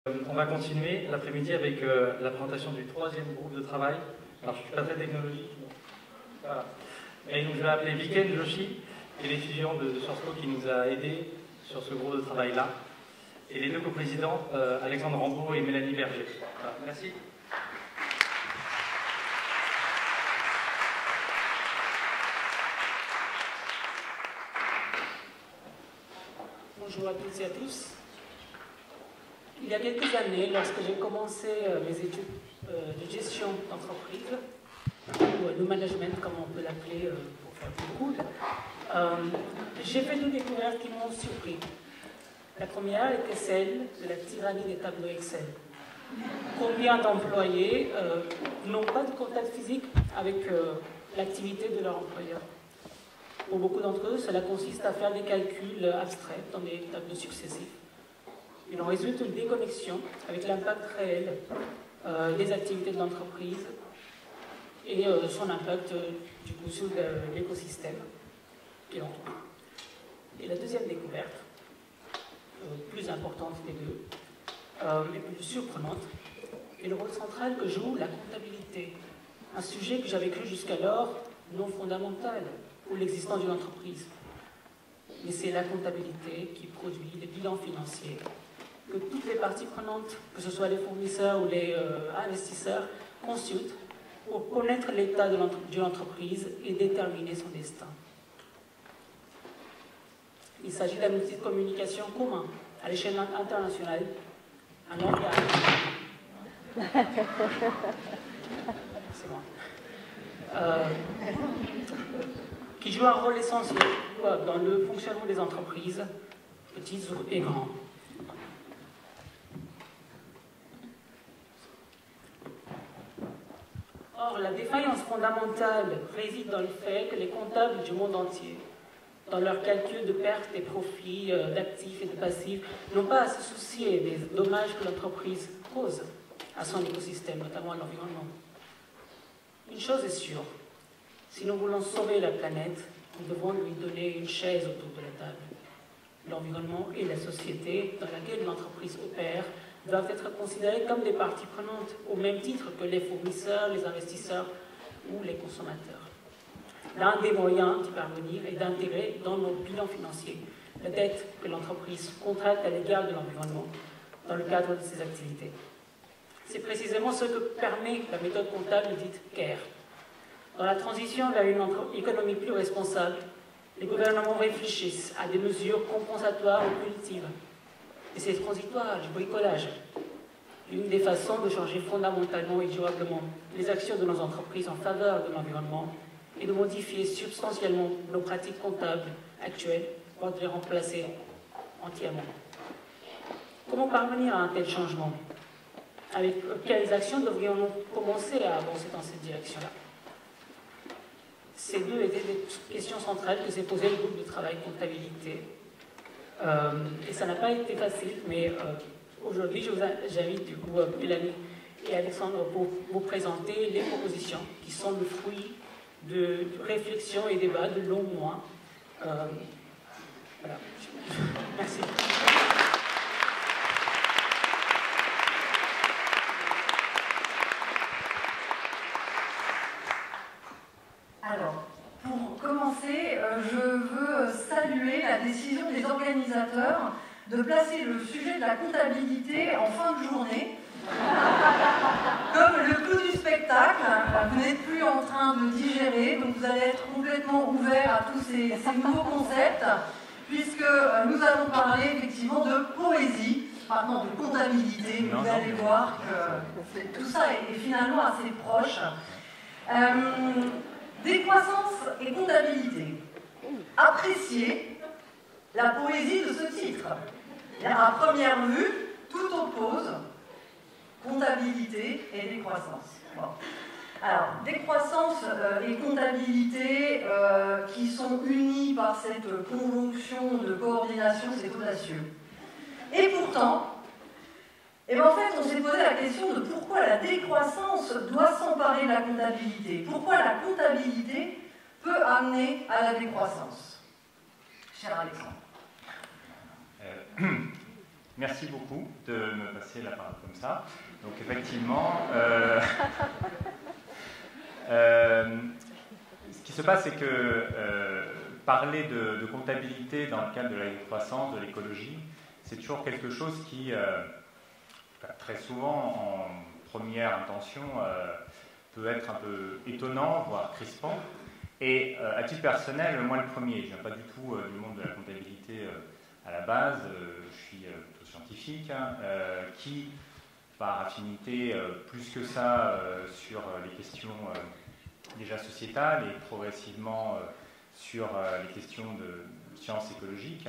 On va continuer l'après-midi avec la présentation du troisième groupe de travail. Alors, je ne suis pas très technologique. Voilà. Et donc, je vais appeler Viken Joshi, qui est l'étudiant de Sciences Po qui nous a aidés sur ce groupe de travail-là. Et les deux coprésidents, Alexandre Rambaud et Mélanie Berger. Voilà. Merci. Bonjour à toutes et à tous. Il y a quelques années, lorsque j'ai commencé mes études de gestion d'entreprise, ou de management, comme on peut l'appeler pour faire plus cool, j'ai fait deux découvertes qui m'ont surpris. La première était celle de la tyrannie des tableaux Excel. Combien d'employés n'ont pas de contact physique avec l'activité de leur employeur? Pour beaucoup d'entre eux, cela consiste à faire des calculs abstraits dans des tableaux successifs. Il en résulte une déconnexion avec l'impact réel des activités de l'entreprise et son impact du coup sur l'écosystème qui l'entoure. Et la deuxième découverte, plus importante des deux, et plus surprenante, est le rôle central que joue la comptabilité, un sujet que j'avais cru jusqu'alors non fondamental pour l'existence d'une entreprise. Mais c'est la comptabilité qui produit les bilans financiers que toutes les parties prenantes, que ce soit les fournisseurs ou les investisseurs, consultent pour connaître l'état de l'entreprise et déterminer son destin. Il s'agit d'un outil de communication commun à l'échelle internationale, un langage. C'est bon. Qui joue un rôle essentiel dans le fonctionnement des entreprises, petites et grandes. Or, la défaillance fondamentale réside dans le fait que les comptables du monde entier, dans leurs calculs de pertes et profits, d'actifs et de passifs, n'ont pas à se soucier des dommages que l'entreprise cause à son écosystème, notamment à l'environnement. Une chose est sûre, si nous voulons sauver la planète, nous devons lui donner une chaise autour de la table. L'environnement et la société dans laquelle l'entreprise opère doivent être considérés comme des parties prenantes, au même titre que les fournisseurs, les investisseurs ou les consommateurs. L'un des moyens d'y parvenir est d'intégrer dans nos bilans financiers la dette que l'entreprise contracte à l'égard de l'environnement dans le cadre de ses activités. C'est précisément ce que permet la méthode comptable dite CARE. Dans la transition vers une économie plus responsable, les gouvernements réfléchissent à des mesures compensatoires ou punitives. Et c'est transitoire, du bricolage. L'une des façons de changer fondamentalement et durablement les actions de nos entreprises en faveur de l'environnement est de modifier substantiellement nos pratiques comptables actuelles, voire de les remplacer entièrement. Comment parvenir à un tel changement? Avec quelles actions devrions-nous commencer à avancer dans cette direction-là? Ces deux étaient des questions centrales que s'est posé le groupe de travail comptabilité. Et ça n'a pas été facile, mais aujourd'hui, j'invite du coup Mélanie et Alexandre pour vous présenter les propositions qui sont le fruit de réflexions et débats de longs mois. Voilà. Merci. Alors, pour commencer, je veux saluer la décision des organisateurs de placer le sujet de la comptabilité en fin de journée. Comme le clou du spectacle, vous n'êtes plus en train de digérer, donc vous allez être complètement ouvert à tous ces nouveaux concepts, puisque nous allons parler effectivement de poésie, pardon, de comptabilité. Vous allez voir que tout ça est finalement assez proche. Décroissance et comptabilité. Appréciez la poésie de ce titre. À première vue, tout oppose comptabilité et décroissance. Bon. Alors, décroissance et comptabilité qui sont unis par cette conjonction de coordination, c'est audacieux. Et pourtant, en fait, on s'est posé la question de pourquoi la décroissance doit s'emparer de la comptabilité. Pourquoi la comptabilité peut amener à la décroissance. Cher Alexandre. Merci beaucoup de me passer la parole comme ça. Donc effectivement, ce qui se passe, c'est que parler de comptabilité dans le cadre de la décroissance, de l'écologie, c'est toujours quelque chose qui, très souvent, en première intention, peut être un peu étonnant, voire crispant. Et à titre personnel, moi le premier, je ne viens pas du tout du monde de la comptabilité à la base, je suis plutôt scientifique, qui, par affinité plus que ça sur les questions déjà sociétales et progressivement sur les questions de sciences écologiques,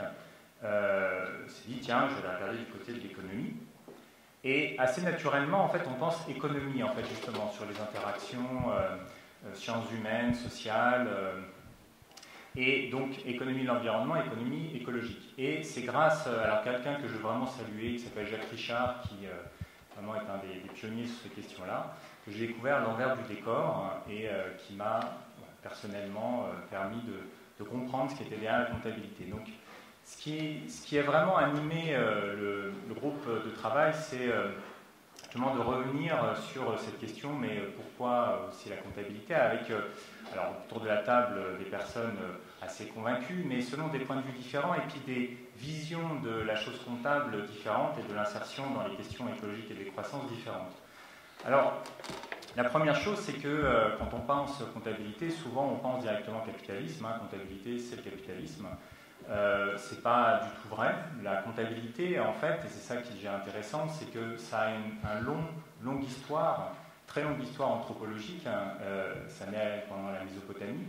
s'est dit tiens, je vais regarder du côté de l'économie. Et assez naturellement, en fait, on pense économie, en fait, justement, sur les interactions sciences humaines, sociales, et donc économie de l'environnement, économie écologique. Et c'est grâce à quelqu'un que je veux vraiment saluer, qui s'appelle Jacques Richard, qui vraiment est un des pionniers sur ces questions-là, que j'ai découvert l'envers du décor et qui m'a personnellement permis de comprendre ce qui était derrière la comptabilité. Donc, ce qui a vraiment animé le groupe de travail, c'est justement de revenir sur cette question, mais pourquoi aussi la comptabilité, avec, alors autour de la table, des personnes assez convaincues, mais selon des points de vue différents, et puis des visions de la chose comptable différentes et de l'insertion dans les questions écologiques et des croissances différentes. Alors, la première chose, c'est que quand on pense comptabilité, souvent on pense directement capitalisme. Comptabilité, c'est le capitalisme. C'est pas du tout vrai. La comptabilité, en fait, et c'est ça qui est intéressant, c'est que ça a une longue histoire, très longue histoire anthropologique. Ça naît pendant la Mésopotamie,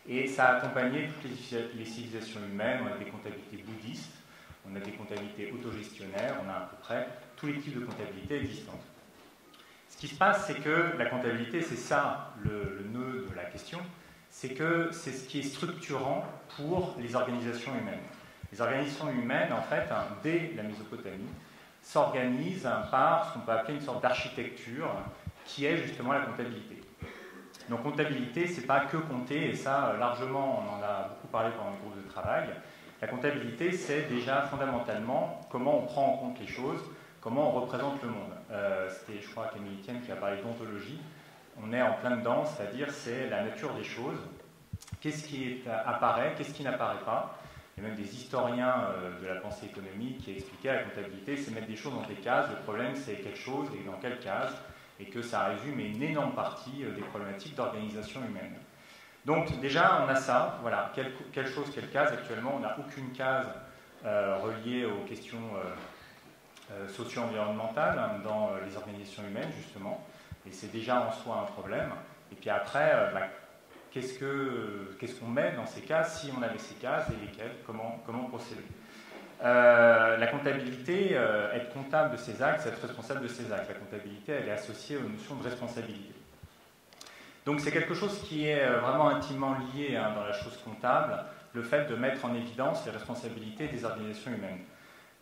et ça a accompagné toutes les civilisations humaines. On a des comptabilités bouddhistes, on a des comptabilités autogestionnaires, on a à peu près tous les types de comptabilité existantes. Ce qui se passe, c'est que la comptabilité, c'est ça le nœud de la question, c'est que c'est ce qui est structurant pour les organisations humaines. Les organisations humaines, en fait, dès la Mésopotamie, s'organisent par ce qu'on peut appeler une sorte d'architecture qui est justement la comptabilité. Donc comptabilité, c'est pas que compter, et ça, largement, on en a beaucoup parlé pendant le groupe de travail. La comptabilité, c'est déjà fondamentalement comment on prend en compte les choses, comment on représente le monde. C'était, je crois, Camille Etienne qui a parlé d'ontologie. On est en plein dedans, c'est-à-dire c'est la nature des choses. Qu'est-ce qui apparaît, qu'est-ce qui n'apparaît pas. Il y a même des historiens de la pensée économique qui expliquaient la comptabilité, c'est mettre des choses dans des cases. Le problème, c'est quelle chose et dans quelle case, et que ça résume une énorme partie des problématiques d'organisation humaine. Donc déjà, on a ça, voilà, quelle chose, quelle case. Actuellement, on n'a aucune case reliée aux questions socio-environnementales dans les organisations humaines, justement. Et c'est déjà en soi un problème. Et puis après, qu'est-ce qu'on met dans ces cases, si on avait ces cases, et lesquelles, comment procéder. La comptabilité, être comptable de ses actes, c'est être responsable de ses actes. La comptabilité, elle est associée aux notions de responsabilité. Donc c'est quelque chose qui est vraiment intimement lié dans la chose comptable, le fait de mettre en évidence les responsabilités des organisations humaines.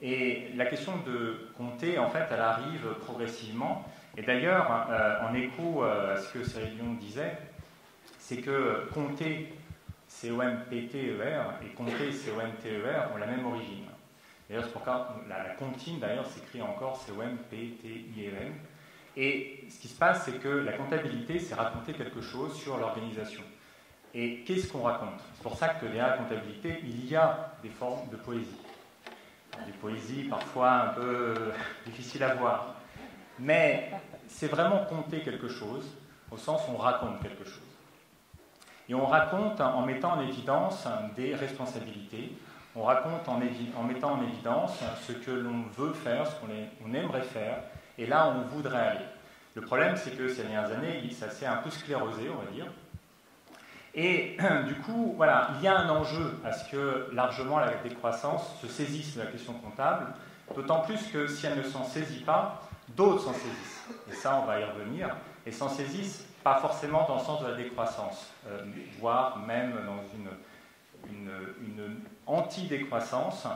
Et la question de compter, en fait, elle arrive progressivement. Et d'ailleurs, en écho à ce que Cyril Dion disait, c'est que compter, C-O-M-P-T-E-R, et compter, C-O-M-T-E-R, ont la même origine. D'ailleurs, c'est pourquoi la comptine, d'ailleurs, s'écrit encore C-O-M-P-T-I-N. Et ce qui se passe, c'est que la comptabilité, c'est raconter quelque chose sur l'organisation. Et qu'est-ce qu'on raconte? C'est pour ça que derrière la comptabilité, il y a des formes de poésie. Des poésies parfois un peu difficiles à voir. Mais c'est vraiment compter quelque chose, au sens où on raconte quelque chose. Et on raconte en mettant en évidence des responsabilités, on raconte en mettant en évidence ce que l'on veut faire, ce qu'on aimerait faire, et là où on voudrait aller. Le problème, c'est que ces dernières années, ça s'est un peu sclérosé, on va dire. Et du coup, voilà, il y a un enjeu à ce que largement la décroissance se saisisse de la question comptable, d'autant plus que si elle ne s'en saisit pas, d'autres s'en saisissent. Et ça, on va y revenir. Et s'en saisissent pas forcément dans le sens de la décroissance, voire même dans une anti-décroissance,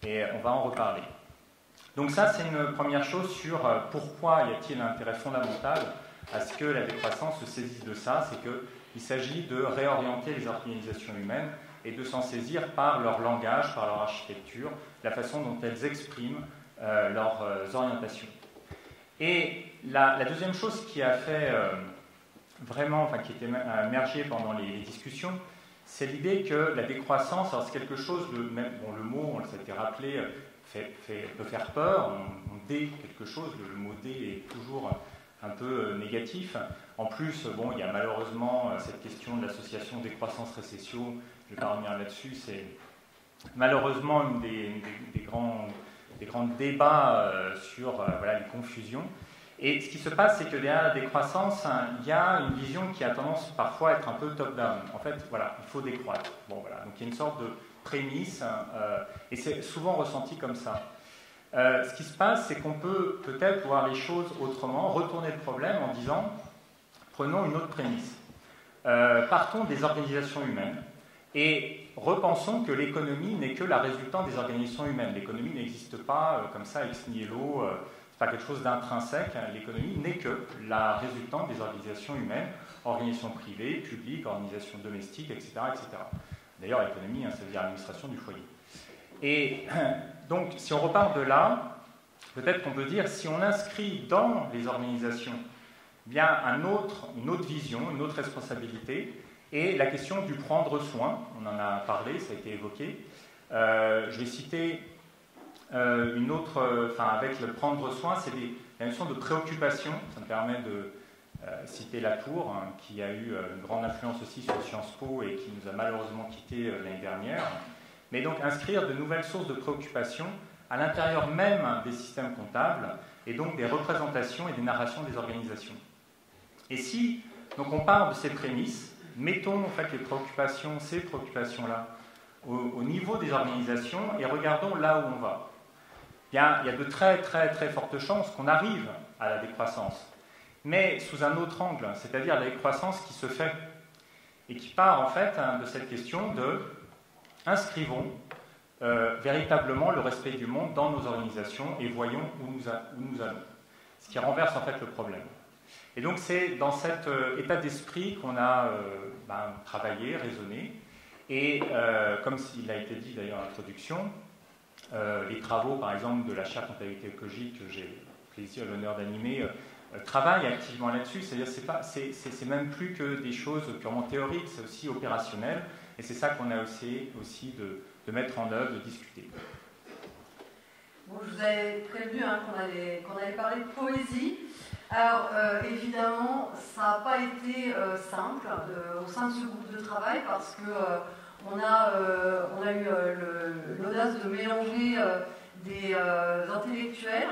et on va en reparler. Donc ça, c'est une première chose sur pourquoi y a-t-il un intérêt fondamental à ce que la décroissance se saisisse de ça, c'est qu'il s'agit de réorienter les organisations humaines et de s'en saisir par leur langage, par leur architecture, la façon dont elles expriment leurs orientations. Et la deuxième chose qui a fait vraiment, enfin qui était émergée pendant les discussions, c'est l'idée que la décroissance, alors c'est quelque chose, bon, le mot, ça a été rappelé, peut faire peur, on dé quelque chose, le mot dé est toujours un peu négatif. En plus, bon, il y a malheureusement cette question de l'association décroissance-récession, je ne vais pas revenir là-dessus, c'est malheureusement une des grands débats sur voilà, les confusions. Et ce qui se passe, c'est que derrière la décroissance, il y a une vision qui a tendance parfois à être un peu top-down. En fait, voilà, il faut décroître. Bon, voilà. Donc il y a une sorte de prémisse, et c'est souvent ressenti comme ça. Ce qui se passe, c'est qu'on peut peut-être voir les choses autrement, retourner le problème en disant, prenons une autre prémisse. Partons des organisations humaines et repensons que l'économie n'est que la résultante des organisations humaines. L'économie n'existe pas comme ça, ex nihilo, c'est pas quelque chose d'intrinsèque. L'économie n'est que la résultante des organisations humaines, organisations privées, publiques, organisations domestiques, etc. etc. D'ailleurs, l'économie, ça veut dire administration du foyer. Et donc, si on repart de là, peut-être qu'on peut dire, si on inscrit dans les organisations bien une autre vision, une autre responsabilité, et la question du prendre soin, on en a parlé, ça a été évoqué. Je vais citer une autre, avec le prendre soin, c'est la notion de préoccupation. Ça me permet de citer Latour, qui a eu une grande influence aussi sur Sciences Po et qui nous a malheureusement quittés l'année dernière. Mais donc inscrire de nouvelles sources de préoccupation à l'intérieur même des systèmes comptables et donc des représentations et des narrations des organisations. Et si donc on part de ces prémices, mettons en fait les préoccupations, ces préoccupations-là, au niveau des organisations et regardons là où on va. Il y a de très très très fortes chances qu'on arrive à la décroissance, mais sous un autre angle, c'est-à-dire la décroissance qui se fait et qui part en fait de cette question de inscrivons véritablement le respect du monde dans nos organisations et voyons où nous allons. Ce qui renverse en fait le problème. Et donc c'est dans cet état d'esprit qu'on a travaillé, raisonné, et comme il a été dit d'ailleurs en introduction, les travaux par exemple de la chaire comptabilité écologique que j'ai plaisir l'honneur d'animer travaillent activement là-dessus, c'est-à-dire c'est même plus que des choses purement théoriques, c'est aussi opérationnel, et c'est ça qu'on a essayé aussi de mettre en œuvre, de discuter. Bon, je vous avais prévenu qu'on allait parler de poésie. Alors, évidemment, ça n'a pas été simple au sein de ce groupe de travail parce qu'on a eu l'audace de mélanger des intellectuels,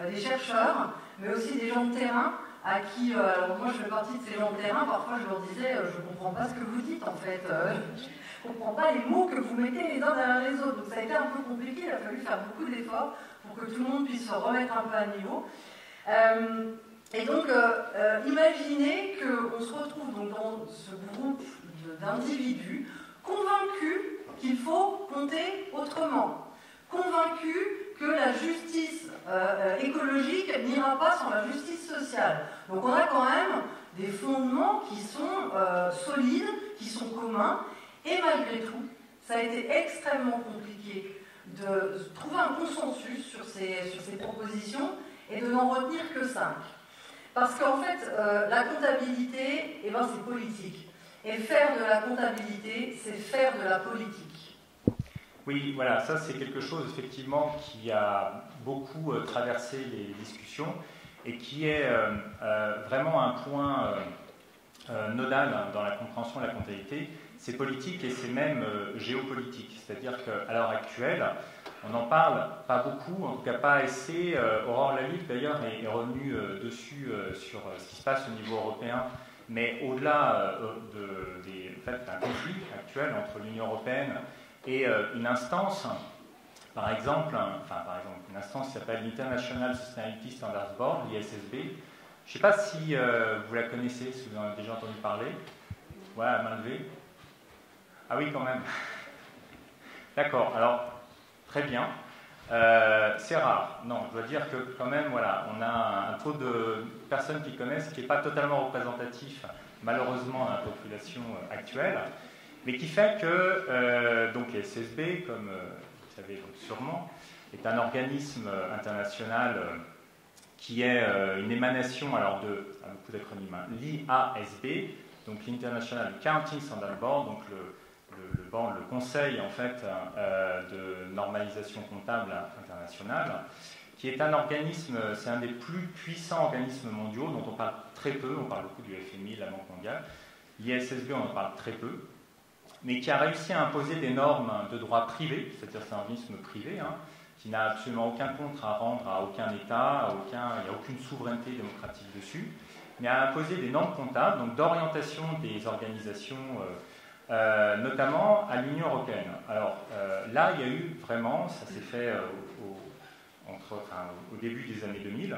des chercheurs, mais aussi des gens de terrain à qui, alors moi je fais partie de ces gens de terrain, parfois je leur disais, je ne comprends pas ce que vous dites en fait, je ne comprends pas les mots que vous mettez les uns derrière les autres. Donc ça a été un peu compliqué, il a fallu faire beaucoup d'efforts pour que tout le monde puisse se remettre un peu à niveau. Et donc, imaginez qu'on se retrouve donc dans ce groupe d'individus convaincus qu'il faut compter autrement, convaincus que la justice écologique n'ira pas sans la justice sociale. Donc on a quand même des fondements qui sont solides, qui sont communs, et malgré tout, ça a été extrêmement compliqué de trouver un consensus sur ces propositions et de n'en retenir que 5. Parce qu'en fait, la comptabilité, c'est politique. Et faire de la comptabilité, c'est faire de la politique. Oui, voilà, ça c'est quelque chose effectivement qui a beaucoup traversé les discussions et qui est vraiment un point nodal dans la compréhension de la comptabilité. C'est politique et c'est même géopolitique. C'est-à-dire qu'à l'heure actuelle, on n'en parle pas beaucoup, en tout cas pas assez. Aurore Laluc d'ailleurs est revenue dessus sur ce qui se passe au niveau européen, mais au-delà d'un conflit actuel entre l'Union européenne et une instance, par exemple une instance qui s'appelle l'International Sustainability Standards Board, l'ISSB. Je ne sais pas si vous la connaissez, si vous en avez déjà entendu parler. Voilà, main levée. Ah oui, quand même. D'accord, alors, très bien. C'est rare. Non, je dois dire que quand même, voilà, on a un taux de personnes qui connaissent qui n'est pas totalement représentatif, malheureusement, à la population actuelle, mais qui fait que donc les SSB, comme le savez donc sûrement, est un organisme international qui est une émanation alors de beaucoup d'acronymes, hein, l'IASB, donc l'International Accounting Standard Board, donc le conseil en fait de normalisation comptable internationale, qui est un organisme, c'est un des plus puissants organismes mondiaux dont on parle très peu, on parle beaucoup du FMI, la Banque mondiale, l'IASB on en parle très peu, mais qui a réussi à imposer des normes de droit privé, c'est-à-dire c'est un organisme privé, hein, qui n'a absolument aucun compte à rendre à aucun État, il n'y a aucune souveraineté démocratique dessus, mais a imposé des normes comptables, donc d'orientation des organisations, notamment à l'Union européenne. Alors là, il y a eu vraiment, ça s'est fait au début des années 2000,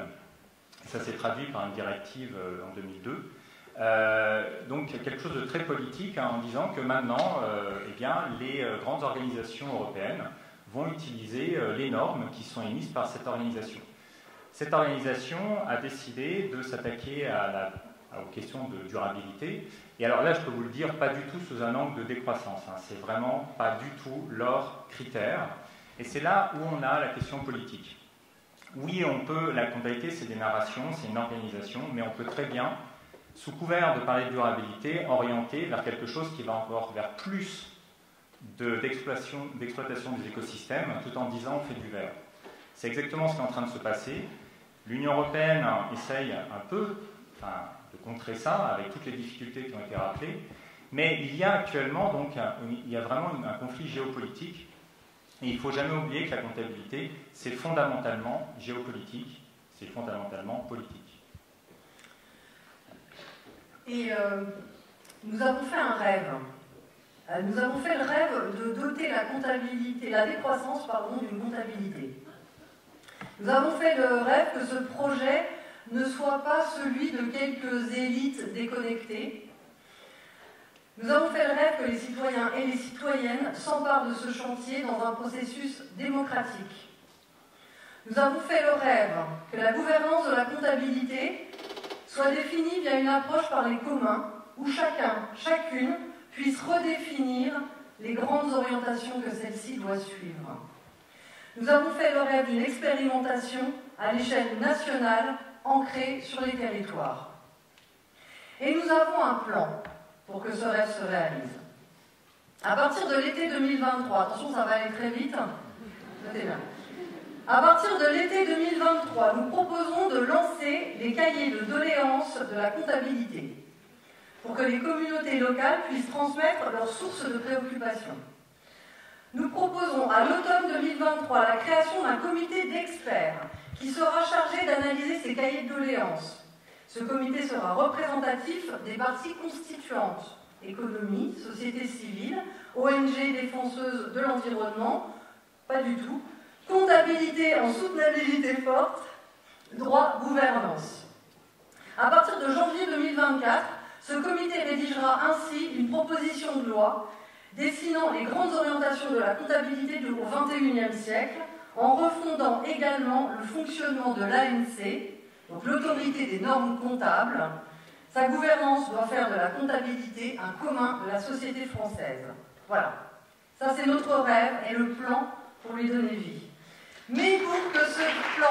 ça s'est traduit par une directive en 2002, donc quelque chose de très politique, hein, en disant que maintenant, eh bien, les grandes organisations européennes vont utiliser les normes qui sont émises par cette organisation. Cette organisation a décidé de s'attaquer aux questions de durabilité. Et alors là, je peux vous le dire, pas du tout sous un angle de décroissance. Hein. C'est vraiment pas du tout leur critère. Et c'est là où on a la question politique. Oui, on peut, la comptabilité, c'est des narrations, c'est une organisation, mais on peut très bien, sous couvert de parler de durabilité, orienter vers quelque chose qui va encore vers plus d'exploitation des écosystèmes, tout en disant on fait du vert. C'est exactement ce qui est en train de se passer. L'Union européenne essaye un peu de contrer ça, avec toutes les difficultés qui ont été rappelées, mais il y a actuellement donc il y a vraiment un conflit géopolitique, et il ne faut jamais oublier que la comptabilité, c'est fondamentalement géopolitique, c'est fondamentalement politique. Et nous avons fait un rêve. Nous avons fait le rêve de doter la comptabilité, la décroissance, d'une comptabilité. Nous avons fait le rêve que ce projet ne soit pas celui de quelques élites déconnectées. Nous avons fait le rêve que les citoyens et les citoyennes s'emparent de ce chantier dans un processus démocratique. Nous avons fait le rêve que la gouvernance de la comptabilité soit définie via une approche par les communs, où chacun, chacune, puisse redéfinir les grandes orientations que celle-ci doit suivre. Nous avons fait le rêve d'une expérimentation à l'échelle nationale ancrée sur les territoires. Et nous avons un plan pour que ce rêve se réalise. À partir de l'été 2023, attention, ça va aller très vite, notez bien. À partir de l'été 2023, nous proposons de lancer les cahiers de doléances de la comptabilité pour que les communautés locales puissent transmettre leurs sources de préoccupation. Nous proposons à l'automne 2023 la création d'un comité d'experts qui sera chargé d'analyser ces cahiers de doléances. Ce comité sera représentatif des parties constituantes, économie, société civile, ONG défenseuses de l'environnement, pas du tout, comptabilité en soutenabilité forte, droit, gouvernance. À partir de janvier 2024, ce comité rédigera ainsi une proposition de loi dessinant les grandes orientations de la comptabilité au XXIe siècle, en refondant également le fonctionnement de l'ANC, donc l'autorité des normes comptables. Sa gouvernance doit faire de la comptabilité un commun de la société française. Voilà. Ça, c'est notre rêve et le plan pour lui donner vie. Mais pour que ce plan...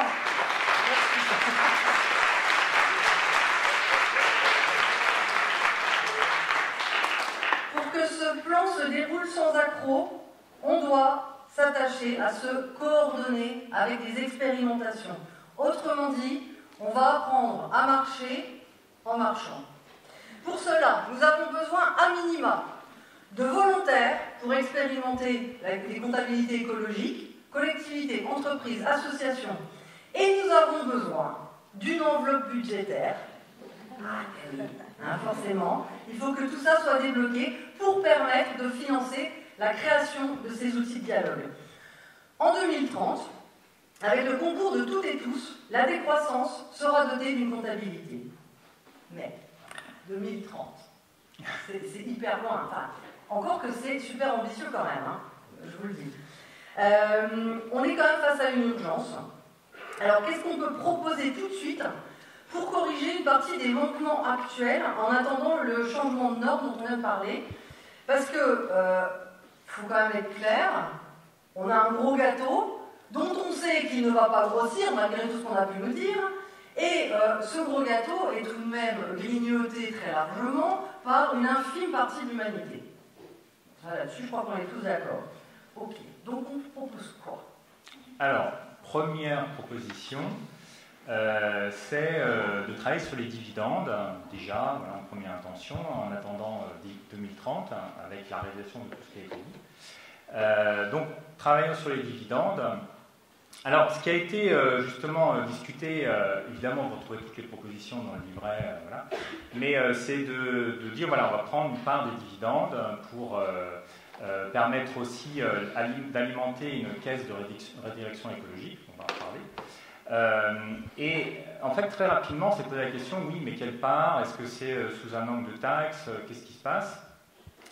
Pour que ce plan se déroule sans accroc, on doit s'attacher à se coordonner avec des expérimentations. Autrement dit, on va apprendre à marcher en marchant. Pour cela, nous avons besoin à minima de volontaires pour expérimenter les comptabilités écologiques, collectivités, entreprises, associations. Et nous avons besoin d'une enveloppe budgétaire. Forcément, il faut que tout ça soit débloqué pour permettre de financer la création de ces outils de dialogue. En 2030, avec le concours de toutes et tous, la décroissance sera dotée d'une comptabilité. Mais 2030, c'est hyper loin. Enfin, encore que c'est super ambitieux quand même, hein, je vous le dis. On est quand même face à une urgence. Alors, qu'est-ce qu'on peut proposer tout de suite pour corriger une partie des manquements actuels en attendant le changement de normes dont on vient de parler? Parce que, faut quand même être clair, On a un gros gâteau dont on sait qu'il ne va pas grossir malgré tout ce qu'on a pu nous dire, et ce gros gâteau est tout de même grignoté très largement par une infime partie de l'humanité. Là-dessus, je crois qu'on est tous d'accord. Ok, donc on propose quoi? Alors, première proposition, c'est de travailler sur les dividendes, déjà, voilà, en première intention, en attendant 2030, avec la réalisation de tout ce qui a été dit. Donc, travaillons sur les dividendes. Alors, ce qui a été justement discuté, évidemment, vous retrouvez toutes les propositions dans le livret, voilà, mais c'est de dire, voilà, on va prendre une part des dividendes pour permettre aussi d'alimenter une caisse de redirection écologique, on va en parler. Et en fait, très rapidement, c'est posé la question, oui, mais quelle part? Est-ce que c'est sous un angle de taxe? Qu'est-ce qui se passe?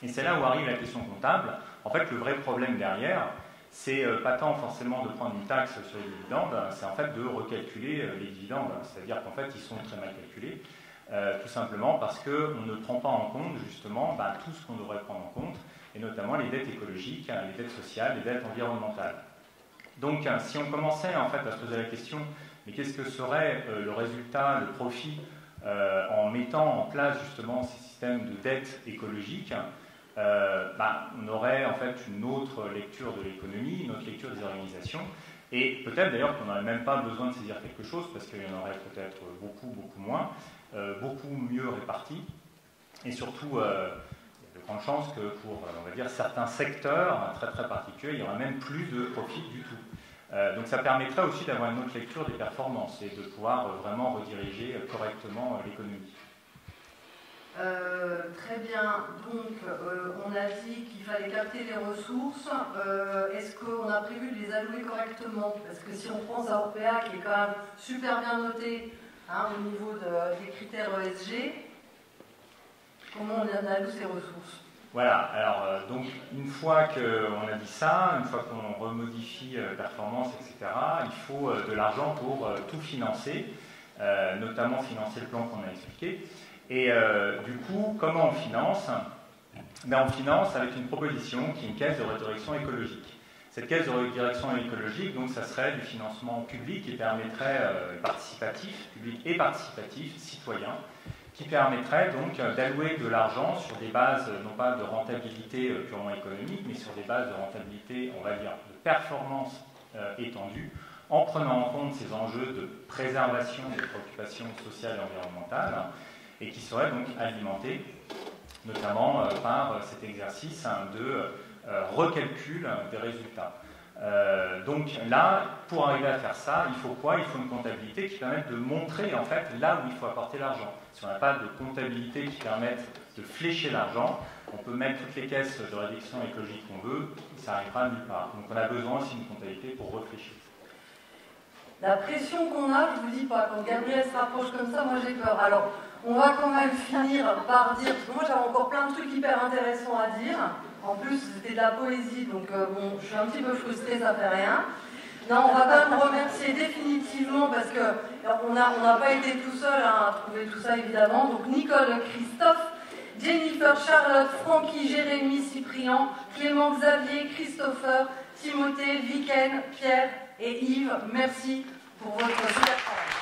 Et c'est là où arrive la question comptable. En fait, le vrai problème derrière, c'est pas tant forcément de prendre une taxe sur les dividendes, c'est en fait de recalculer les dividendes. C'est-à-dire qu'en fait, ils sont très mal calculés, tout simplement parce qu'on ne prend pas en compte, justement, tout ce qu'on devrait prendre en compte, et notamment les dettes écologiques, les dettes sociales, les dettes environnementales. Donc, si on commençait en fait à se poser la question, mais qu'est-ce que serait le résultat, le profit, en mettant en place justement ces systèmes de dettes écologiques, on aurait en fait une autre lecture de l'économie, une autre lecture des organisations, et peut-être d'ailleurs qu'on n'aurait même pas besoin de saisir quelque chose, parce qu'il y en aurait peut-être beaucoup moins, beaucoup mieux répartis, et surtout, il y a de grandes chances que pour, on va dire, certains secteurs très très particuliers, il n'y aura même plus de profit du tout. Donc ça permettrait aussi d'avoir une autre lecture des performances et de pouvoir vraiment rediriger correctement l'économie. Très bien, donc on a dit qu'il fallait capter les ressources. Est-ce qu'on a prévu de les allouer correctement? Parce que si on prend Orpea, qui est quand même super bien noté au niveau des critères ESG, comment on alloue ces ressources? Voilà, alors donc une fois qu'on a dit ça, une fois qu'on remodifie performance, etc., il faut de l'argent pour tout financer, notamment financer le plan qu'on a expliqué. Et du coup, comment on finance? On finance avec une proposition qui est une caisse de redirection écologique. Cette caisse de redirection écologique, donc, ça serait du financement public qui permettrait, participatif, public et participatif, citoyen, qui permettrait donc d'allouer de l'argent sur des bases, non pas de rentabilité purement économique, mais sur des bases de rentabilité, on va dire, de performance étendue, en prenant en compte ces enjeux de préservation des préoccupations sociales et environnementales, et qui serait donc alimenté notamment par cet exercice de recalcul des résultats. Donc là, pour arriver à faire ça, il faut quoi? Il faut une comptabilité qui permette de montrer en fait là où il faut apporter l'argent. Si on n'a pas de comptabilité qui permette de flécher l'argent, on peut mettre toutes les caisses de réduction écologique qu'on veut, ça n'arrivera nulle part. Donc on a besoin aussi d'une comptabilité pour réfléchir. La pression qu'on a, je vous dis pas, quand Gabriel se rapproche comme ça, moi j'ai peur. Alors, on va quand même finir par dire, parce que moi j'avais encore plein de trucs hyper intéressants à dire. En plus, c'était de la poésie, donc bon, je suis un petit peu frustrée, ça fait rien. Non, on va quand même remercier définitivement, parce qu'on n'a pas été tout seul à trouver tout ça, évidemment. Donc Nicole, Christophe, Jennifer, Charlotte, Francky, Jérémy, Cyprien, Clément, Xavier, Christopher, Timothée, Viken, Pierre et Yves. Merci pour votre super travail.